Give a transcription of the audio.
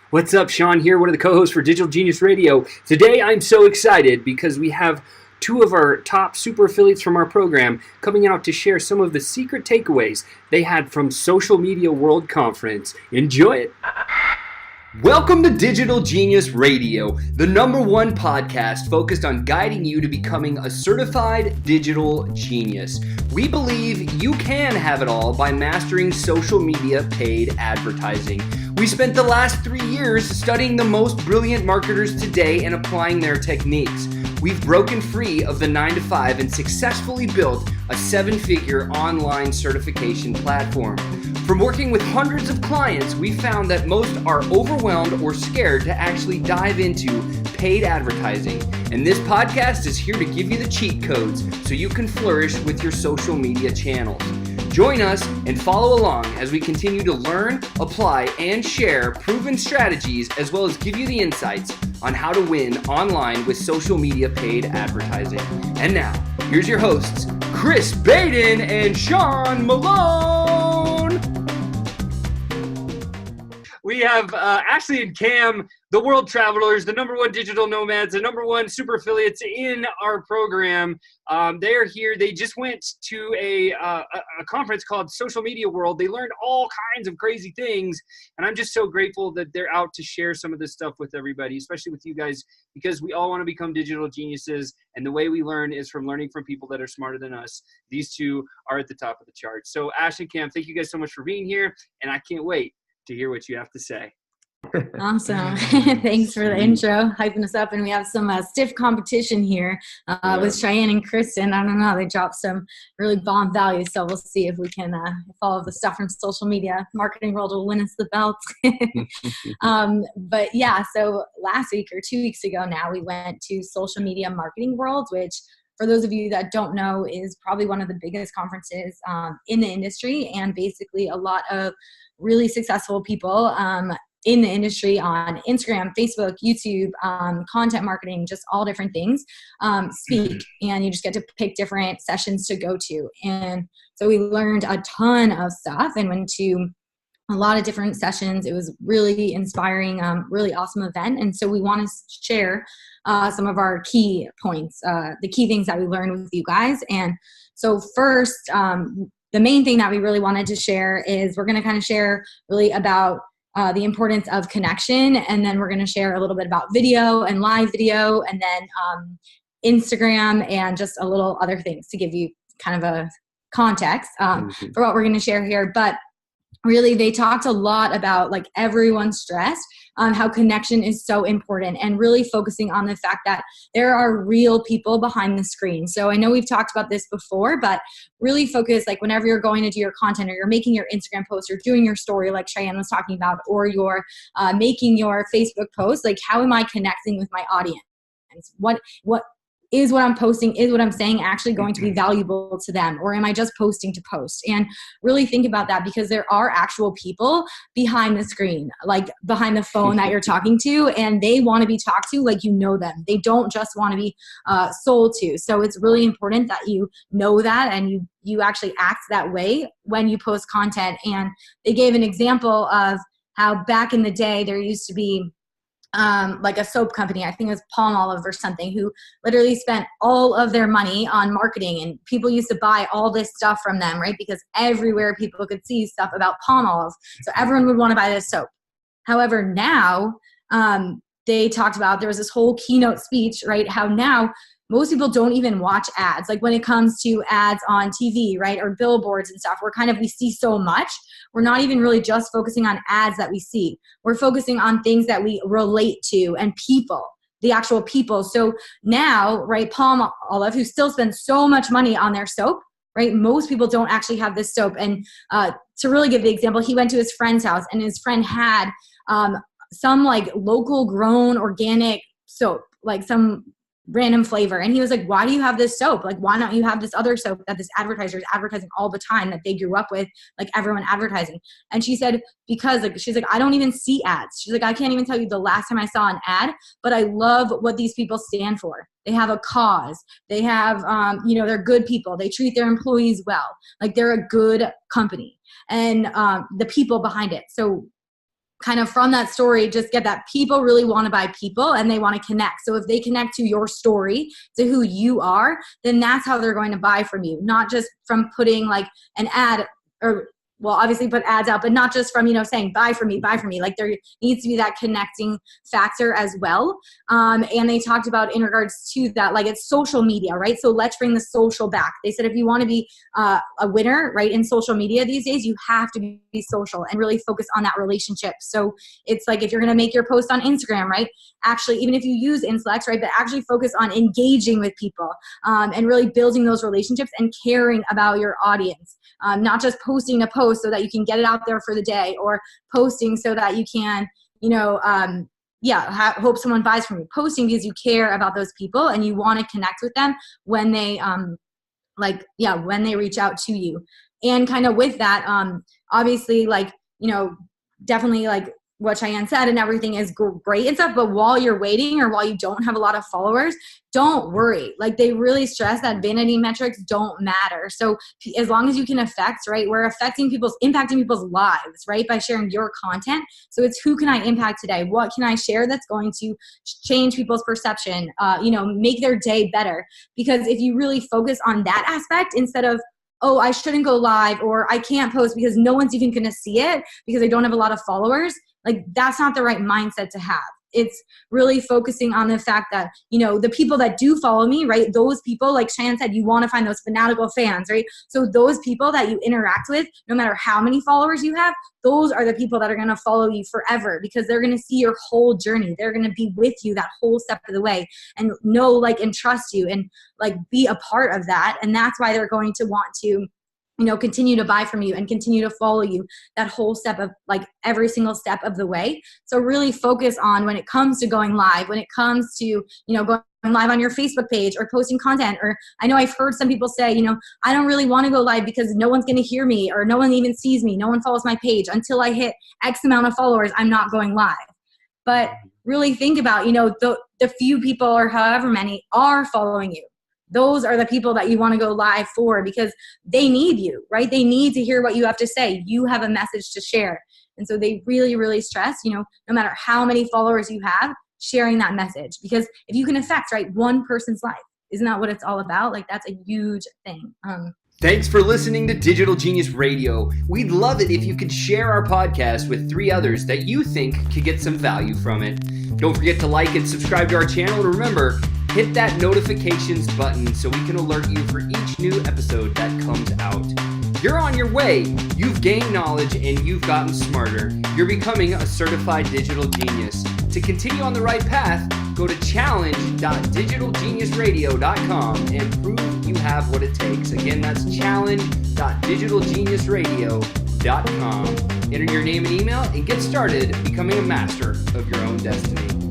What's up, Sean here, one of the co-hosts for Digital Genius Radio. Today I'm so excited because we have two of our top super affiliates from our program coming out to share some of the secret takeaways they had from Social Media World Conference. Enjoy it! Welcome to Digital Genius Radio, the #1 podcast focused on guiding you to becoming a certified digital genius. We believe you can have it all by mastering social media paid advertising. We spent the last 3 years studying the most brilliant marketers today and applying their techniques. We've broken free of the 9-to-5 and successfully built a 7-figure online certification platform. From working with hundreds of clients, we found that most are overwhelmed or scared to actually dive into paid advertising. And this podcast is here to give you the cheat codes so you can flourish with your social media channels. Join us and follow along as we continue to learn, apply, and share proven strategies, as well as give you the insights on how to win online with social media paid advertising. And now, here's your hosts, Chris Baden and Sean Malone. We have Ashley and Cam, the world travelers, the #1 digital nomads, the #1 super affiliates in our program. They are here. They just went to a conference called Social Media World. They learned all kinds of crazy things, and I'm just so grateful that they're out to share some of this stuff with everybody, especially with you guys, because we all want to become digital geniuses, and the way we learn is from learning from people that are smarter than us. These two are at the top of the chart. So Ashley and Cam, thank you guys so much for being here, and I can't wait to hear what you have to say. Awesome. Thanks for the intro, hyping us up. And we have some stiff competition here with Cheyenne and Kristen. I don't know, they dropped some really bomb values, so we'll see if we can follow the stuff from social media marketing world will win us the belt. But yeah, so last week or 2 weeks ago now, we went to Social Media Marketing World, which for those of you that don't know is probably one of the biggest conferences in the industry, and basically a lot of really successful people in the industry on Instagram, Facebook, YouTube, content marketing, just all different things, speak, and you just get to pick different sessions to go to. And so we learned a ton of stuff and went to a lot of different sessions. It was really inspiring, really awesome event. And so we want to share some of our key points, the key things that we learned with you guys. And so first, the main thing that we really wanted to share is we're going to kind of share really about the importance of connection, and then we're going to share a little bit about video and live video, and then Instagram, and just a little other things to give you kind of a context for what we're going to share here. But really, they talked a lot about, like, everyone stressed on how connection is so important, and really focusing on the fact that there are real people behind the screen. So I know we've talked about this before, but really focus, like, whenever you're going to do your content, or you're making your Instagram post, or doing your story like Cheyenne was talking about, or you're making your Facebook post, like, how am I connecting with my audience? What is what I'm posting, is what I'm saying actually going to be valuable to them? Or am I just posting to post? And really think about that, because there are actual people behind the screen, like behind the phone that you're talking to, and they want to be talked to like you know them. They don't just want to be sold to. So it's really important that you know that, and you actually act that way when you post content. And they gave an example of how back in the day there used to be like a soap company, I think it was Palmolive or something, who literally spent all of their money on marketing, and people used to buy all this stuff from them, right? Because everywhere people could see stuff about Palmolive, so everyone would want to buy this soap. However, now they talked about, there was this whole keynote speech, right? How now most people don't even watch ads. Like when it comes to ads on TV, right? Or billboards and stuff, we see so much. We're not even really just focusing on ads that we see. We're focusing on things that we relate to, and people, the actual people. So now, right, Palmolive, who still spends so much money on their soap, right? Most people don't actually have this soap. And to really give the example, he went to his friend's house, and his friend had some like local grown organic soap, like some random flavor. And he was like, why do you have this soap? Like, why don't you have this other soap that this advertiser is advertising all the time, that they grew up with, like everyone advertising? And she said, because like, she's like, I don't even see ads. She's like, I can't even tell you the last time I saw an ad, but I love what these people stand for. They have a cause. They have, they're good people. They treat their employees well. Like, they're a good company, and the people behind it. So kind of from that story, just get that people really want to buy people and they want to connect. So if they connect to your story, to who you are, then that's how they're going to buy from you, not just from putting like an ad or well, obviously put ads out, but not just from, saying buy for me. Like there needs to be that connecting factor as well. And they talked about in regards to that, like it's social media, right? So let's bring the social back. They said, if you want to be a winner, right, in social media these days, you have to be social and really focus on that relationship. So it's like, if you're going to make your post on Instagram, right, actually, even if you use Inflex, right, but actually focus on engaging with people and really building those relationships and caring about your audience. Not just posting a post so that you can get it out there for the day, or posting so that you can, hope someone buys from you. Posting because you care about those people and you want to connect with them when they, when they reach out to you. And kind of with that, obviously, definitely like what Cheyenne said and everything is great and stuff, but while you're waiting or while you don't have a lot of followers, don't worry. Like they really stress that vanity metrics don't matter. So as long as you can affect, right, we're impacting people's lives, right, by sharing your content. So it's who can I impact today? What can I share that's going to change people's perception, make their day better? Because if you really focus on that aspect instead of, oh, I shouldn't go live or I can't post because no one's even going to see it because I don't have a lot of followers, like that's not the right mindset to have. It's really focusing on the fact that, the people that do follow me, right, those people, like Cheyenne said, you want to find those fanatical fans, right? So those people that you interact with, no matter how many followers you have, those are the people that are going to follow you forever because they're going to see your whole journey. They're going to be with you that whole step of the way and know, like, and trust you and like be a part of that. And that's why they're going to want to continue to buy from you and continue to follow you that whole step of like every single step of the way. So really focus on when it comes to going live, when it comes to, going live on your Facebook page or posting content. Or I know I've heard some people say, I don't really want to go live because no one's going to hear me or no one even sees me. No one follows my page until I hit X amount of followers. I'm not going live. But really think about, the few people or however many are following you. Those are the people that you want to go live for because they need you, right? They need to hear what you have to say. You have a message to share. And so they really, really stress, no matter how many followers you have, sharing that message. Because if you can affect, right, one person's life, isn't that what it's all about? Like that's a huge thing. Thanks for listening to Digital Genius Radio. We'd love it if you could share our podcast with 3 others that you think could get some value from it. Don't forget to like and subscribe to our channel. And remember, hit that notifications button so we can alert you for each new episode that comes out. You're on your way. You've gained knowledge and you've gotten smarter. You're becoming a certified digital genius. To continue on the right path, go to challenge.digitalgeniusradio.com and prove you have what it takes. Again, that's challenge.digitalgeniusradio.com. Enter your name and email and get started becoming a master of your own destiny.